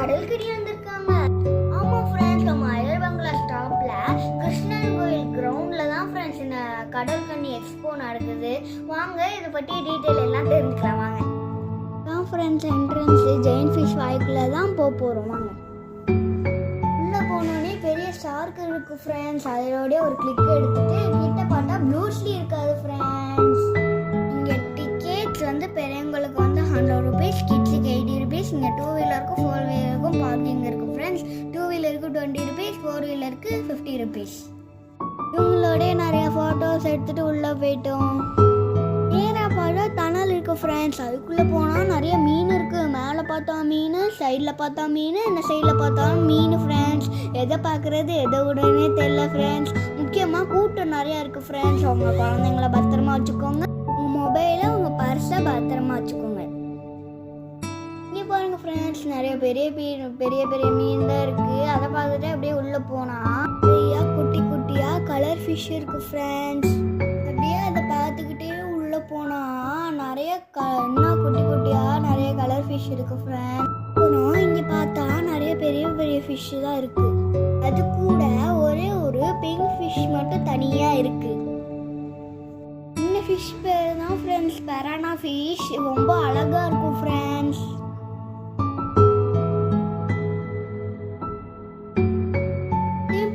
கடற்கரை வந்திருக்காங்க. ஆமா ஃப்ரெண்ட்ஸ், நம்ம அயல் பங்களா ஸ்டாப்ல கிருஷ்ணன் கோயில் கிரவுண்ட்ல தான் ஃப்ரெண்ட்ஸ் இந்த கடற்கரை எக்ஸ்போ நடக்குது. வாங்க இதை பற்றி டீட்டெயில் எல்லாம் தெரிஞ்சுக்கலாம் வாங்க. தான் ஃப்ரெண்ட்ஸ் என்ட்ரன்ஸ் ஜெயின் ஃபிஷ் வாய்க்குள்ள தான் போகிறோம் வாங்க. உள்ளே போனோடனே பெரிய ஷார்க் இருக்கு ஃப்ரெண்ட்ஸ். அதோடய ஒரு கிளிக் எடுத்துட்டு கிட்ட பார்த்தா ப்ளூஸ்லி இருக்காது ஃப்ரெண்ட்ஸ். இங்கே டிக்கெட்ஸ் வந்து பெரியவங்களுக்கு வந்து 100 rupees, கிட்ஸுக்கு 80 rupees. இங்கே 2 வீலருக்கும் 4 வீலருக்கும் பார்க்கிங் இருக்குது ஃப்ரெண்ட்ஸ். 2 வீலருக்கு 20 rupees, 4 வீலருக்கு 50 rupees. இவங்களோடய நிறைய ஃபோட்டோஸ் எடுத்துகிட்டு உள்ளே போயிட்டோம். நேராக பார்த்தா டனல் இருக்குது ஃப்ரெண்ட்ஸ். அதுக்குள்ளே போனால் நிறைய மீன் இருக்குது. மேலே பார்த்தா மீன், சைடில் பார்த்தா மீன், இந்த சைடில் பார்த்தா மீன் ஃப்ரெண்ட்ஸ். எதை பார்க்குறது எதை உடனே தெரியல ஃப்ரெண்ட்ஸ். முக்கியமாக கூட்டம் நிறையா இருக்குது ஃப்ரெண்ட்ஸ். அவங்க குழந்தைங்கள பத்திரமா வச்சுக்கோங்க. உங்கள் மொபைலை உங்கள் பர்ஸை பத்திரமா வச்சுக்கோங்க. இங்கே பாருங்கள் ஃப்ரெண்ட்ஸ், நிறைய பெரிய பெரிய மீன் தான் இருக்குது. அதை பார்த்துட்டு அப்படியே உள்ளே போனால் நிறையா குட்டி குட்டியாக கலர் ஃபிஷ் இருக்குது ஃப்ரெண்ட்ஸ். அப்படியே அதை பார்த்துக்கிட்டே உள்ளே போனால் நிறைய இன்னும் குட்டி குட்டியாக நிறைய கலர் ஃபிஷ் இருக்குது ஃப்ரெண்ட்ஸ். அப்புறம் இங்கே பார்த்தா நிறைய பெரிய பெரிய ஃபிஷ்ஷு தான் இருக்குது. அது கூட ஒரே ஒரு பிங்க் ஃபிஷ் மட்டும் தனியாக இருக்குது. இந்த ஃபிஷ் பேர் தான் ஃப்ரெண்ட்ஸ் பெரானா ஃபிஷ். ரொம்ப அழகாக இருக்கும் ஃப்ரெண்ட்ஸ்.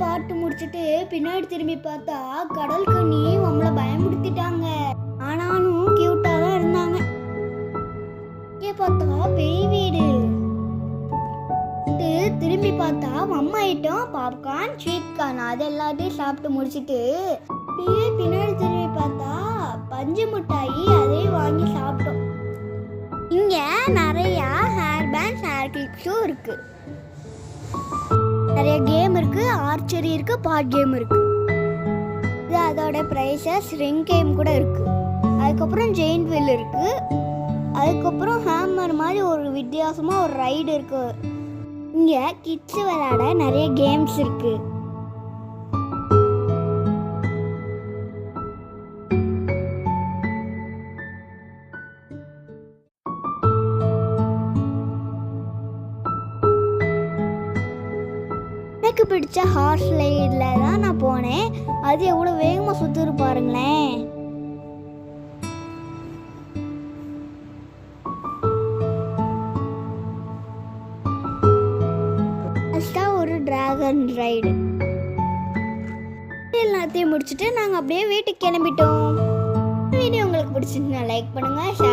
பாட்டு முடிச்சுட்டு பின்னாடி திரும்பி பார்த்தா கடல் கண்ணி நம்மளை பயமுடுத்திட்டாங்க. ஆனாலும் கியூட்டா தான் இருந்தாங்க. இங்கே பார்த்தா பேய் வீடு. திரும்பி பார்த்தா அம்மா ஐட்டம் பாப்கார்ன், ஸ்வீட் கார்ன் அது எல்லாத்தையும் சாப்பிட்டு முடிச்சுட்டு பின்னாடி திரும்பி பார்த்தா பஞ்சு மிட்டாயி அதையும் வாங்கி சாப்பிட்டோம். இங்க நிறைய ஹேர் பேண்ட்ஸ், ஹேர் கிளிப்ஸும் இருக்கு. நிறைய கேம் இருக்கு, ஆர்ச்சரி இருக்கு, பாட் கேம் இருக்கு. இது அதோட ப்ரைஸஸ். ரிங் கேம் கூட இருக்கு. அதுக்கப்புறம் ஜெயின் வில் இருக்கு. அதுக்கப்புறம் ஹேமர் மாதிரி ஒரு வித்தியாசமா ஒரு ரைடு இருக்கு. இங்க கிட்ஸ் விளையாட நிறைய கேம்ஸ் இருக்கு. எனக்கு பிடிச்ச ஹார்ஸ் ரைடில் தான் நான் போனேன். அது எவ்வளோ வேகமாக சுற்றுரு பாருங்களேன். ஃபஸ்ட்டாக ஒரு டிராகன் ரைடு எல்லாத்தையும் முடிச்சுட்டு நாங்கள் அப்படியே வீட்டுக்கு கிளம்பிட்டோம். வீடியோ உங்களுக்கு பிடிச்சிருந்தா லைக் பண்ணுங்கள், ஷேர்